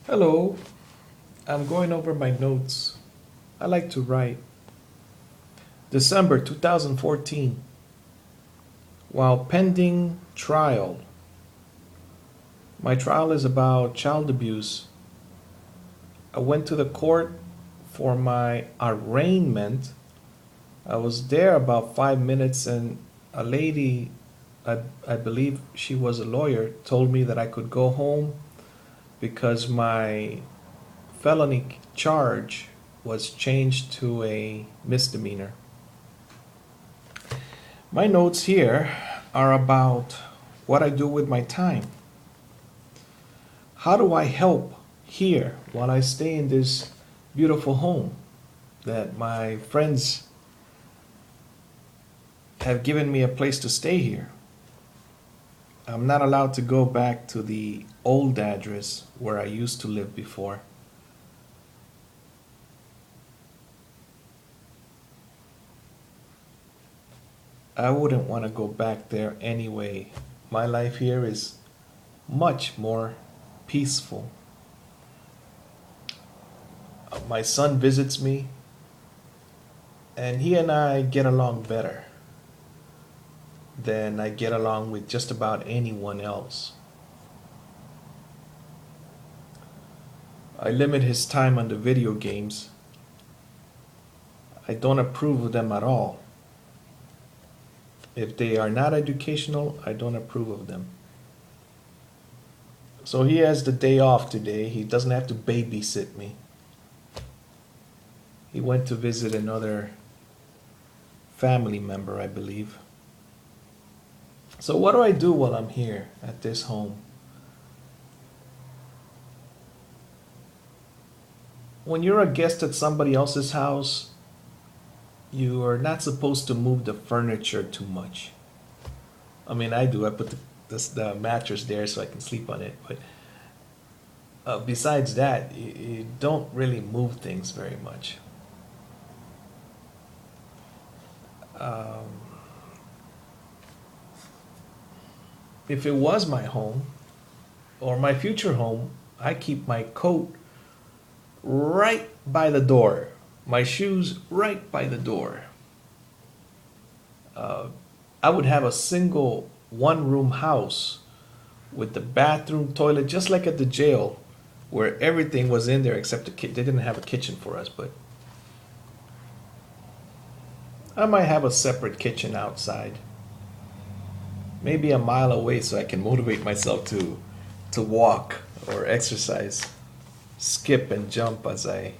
Hello, I'm going over my notes. I like to write. December 2014. While pending trial. My trial is about child abuse. I went to the court for my arraignment. I was there about 5 minutes, and a lady, I believe she was a lawyer, told me that I could go home because my felony charge was changed to a misdemeanor. My notes here are about what I do with my time. How do I help here while I stay in this beautiful home that my friends have given me a place to stay here? I'm not allowed to go back to the old address where I used to live before. I wouldn't want to go back there anyway. My life here is much more peaceful. My son visits me, and he and I get along better than I get along with just about anyone else. I limit his time on the video games. I don't approve of them at all. If they are not educational, I don't approve of them. So he has the day off today. He doesn't have to babysit me. He went to visit another family member, I believe. So what do I do while I'm here at this home? When you're a guest at somebody else's house, you are not supposed to move the furniture too much. I mean, I do. I put the mattress there so I can sleep on it. But besides that, you don't really move things very much. Um, if it was my home or my future home, I keep my coat right by the door, my shoes right by the door. Uh, I would have a single one room house with the bathroom, toilet, just like at the jail, where everything was in there except they didn't have a kitchen for us, but I might have a separate kitchen outside, maybe a mile away, so I can motivate myself to walk or exercise, skip and jump as I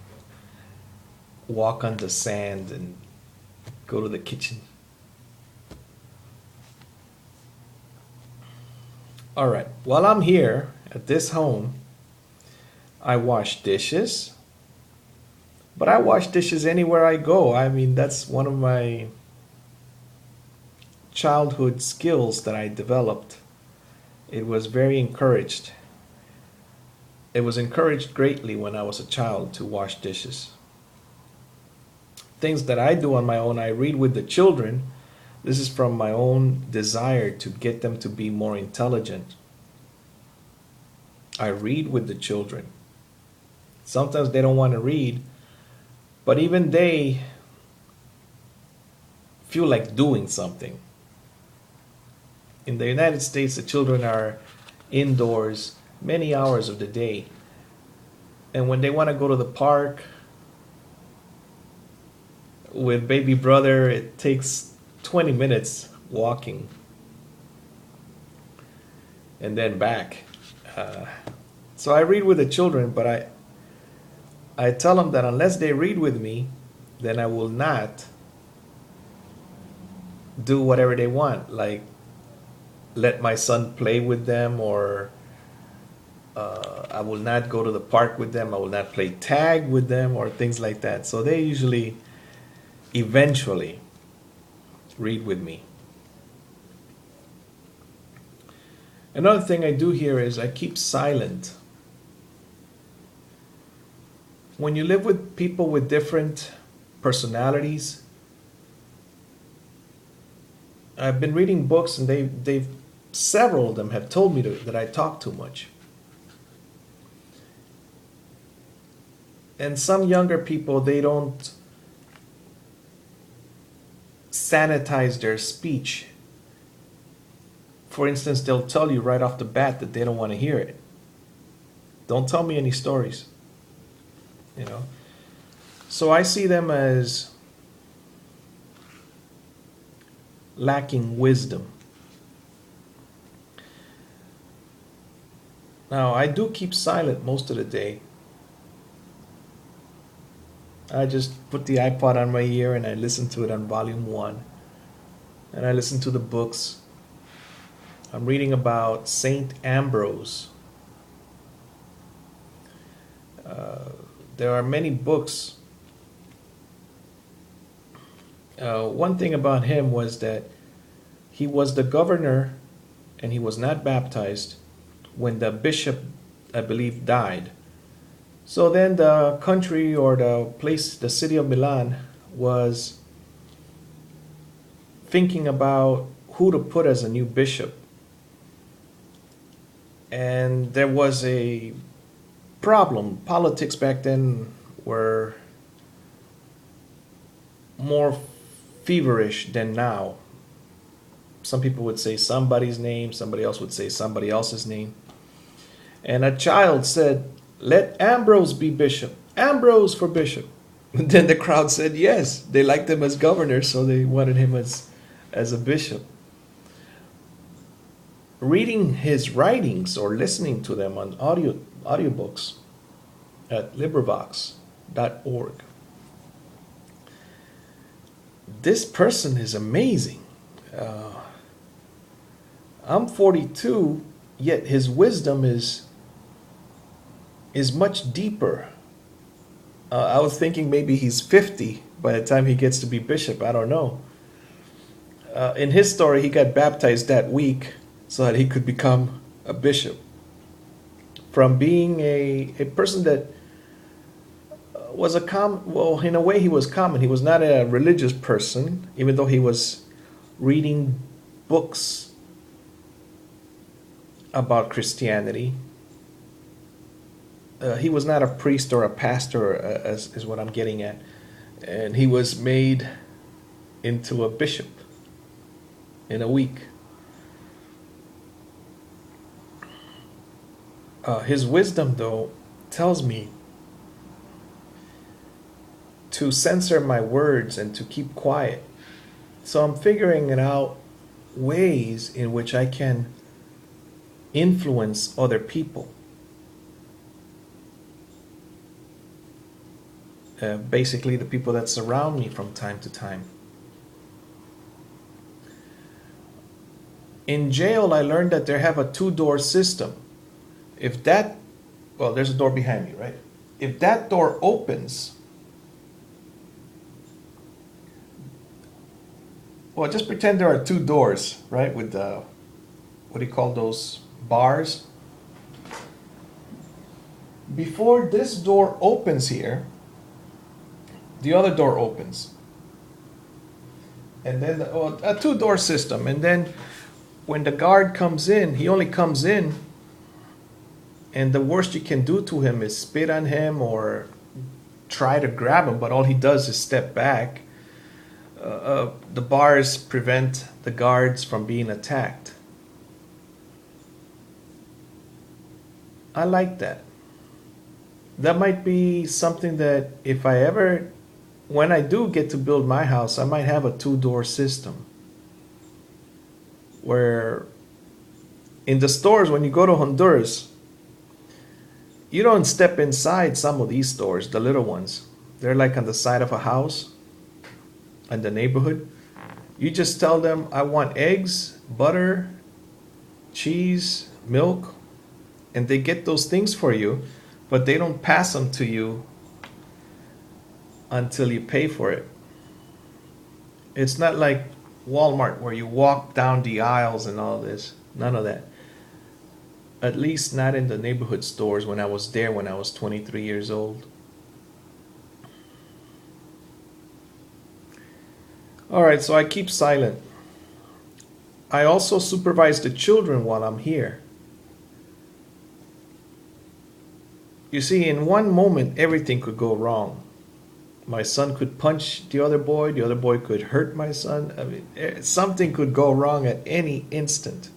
walk on the sand and go to the kitchen. All right, while I'm here at this home, I wash dishes, but I wash dishes anywhere I go. I mean, that's one of my childhood skills that I developed. It was very encouraged. It was encouraged greatly when I was a child to wash dishes. Things that I do on my own, I read with the children. This is from my own desire to get them to be more intelligent. I read with the children. Sometimes they don't want to read, but even they feel like doing something. In the United States, the children are indoors many hours of the day. And when they want to go to the park with baby brother, it takes 20 minutes walking and then back. Uh, so I read with the children, but I tell them that unless they read with me, then I will not do whatever they want, like let my son play with them, or I will not go to the park with them. I will not play tag with them or things like that. So they usually eventually read with me. Another thing I do here is I keep silent. When you live with people with different personalities, I've been reading books, and they've, several of them have told me that I talk too much. And some younger people, they don't sanitize their speech. For instance, they'll tell you right off the bat that they don't want to hear it. Don't tell me any stories. You know? So I see them as lacking wisdom. Now, I do keep silent most of the day. I just put the iPod on my ear and I listen to it on volume 1. And I listen to the books. I'm reading about Saint Ambrose. There are many books. One thing about him was that he was the governor and he was not baptized when the bishop, I believe, died. So then the country or the place, the city of Milan, was thinking about who to put as a new bishop. And there was a problem. Politics back then were more feverish than now. Some people would say somebody's name, somebody else would say somebody else's name. And a child said, "Let Ambrose be bishop. Ambrose for bishop." And then the crowd said yes. They liked him as governor, so they wanted him as a bishop. Reading his writings or listening to them on audiobooks at LibriVox.org. This person is amazing. I'm 42, yet his wisdom is much deeper. I was thinking maybe he's 50 by the time he gets to be bishop. I don't know. In his story, he got baptized that week so that he could become a bishop. From being a person that was well, in a way he was common. He was not a religious person, even though he was reading books about Christianity. He was not a priest or a pastor, is what I'm getting at. And he was made into a bishop in a week. His wisdom, though, tells me to censor my words and to keep quiet. So I'm figuring out ways in which I can influence other people. Basically, the people that surround me from time to time. In jail, I learned that they have a 2-door system. There's a door behind me, right? If that door opens, just pretend there are 2 doors, right? With what do you call those, bars? Before this door opens here, the other door opens. And then a 2-door system. And then when the guard comes in, he only comes in, and the worst you can do to him is spit on him or try to grab him, but all he does is step back. The bars prevent the guards from being attacked. I like that. That might be something that when I do get to build my house, I might have a 2-door system. Where in the stores, when you go to Honduras, you don't step inside some of these stores, the little ones. They're like on the side of a house in the neighborhood. You just tell them, I want eggs, butter, cheese, milk, and they get those things for you, but they don't pass them to you until you pay for it. It's not like Walmart where you walk down the aisles and all this. None of that. At least not in the neighborhood stores when I was there when I was 23 years old. All right, so I keep silent. I also supervise the children while I'm here. You see, in one moment, everything could go wrong. My son could punch the other boy could hurt my son. I mean, something could go wrong at any instant.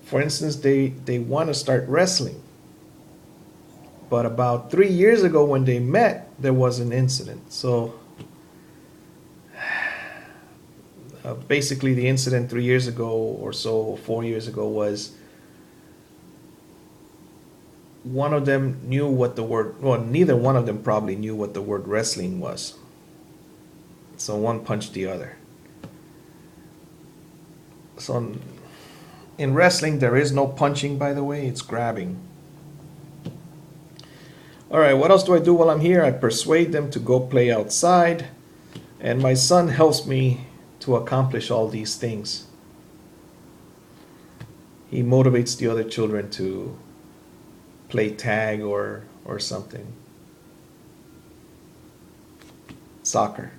For instance, they want to start wrestling. But about 3 years ago, when they met, there was an incident. So basically, the incident 3 years ago or so, 4 years ago, was one of them knew what the word, well, neither one of them probably knew what the word wrestling was. So one punched the other. So in wrestling, there is no punching, by the way, it's grabbing. All right, what else do I do while I'm here? I persuade them to go play outside, and my son helps me to accomplish all these things. He motivates the other children to play tag or something. Soccer.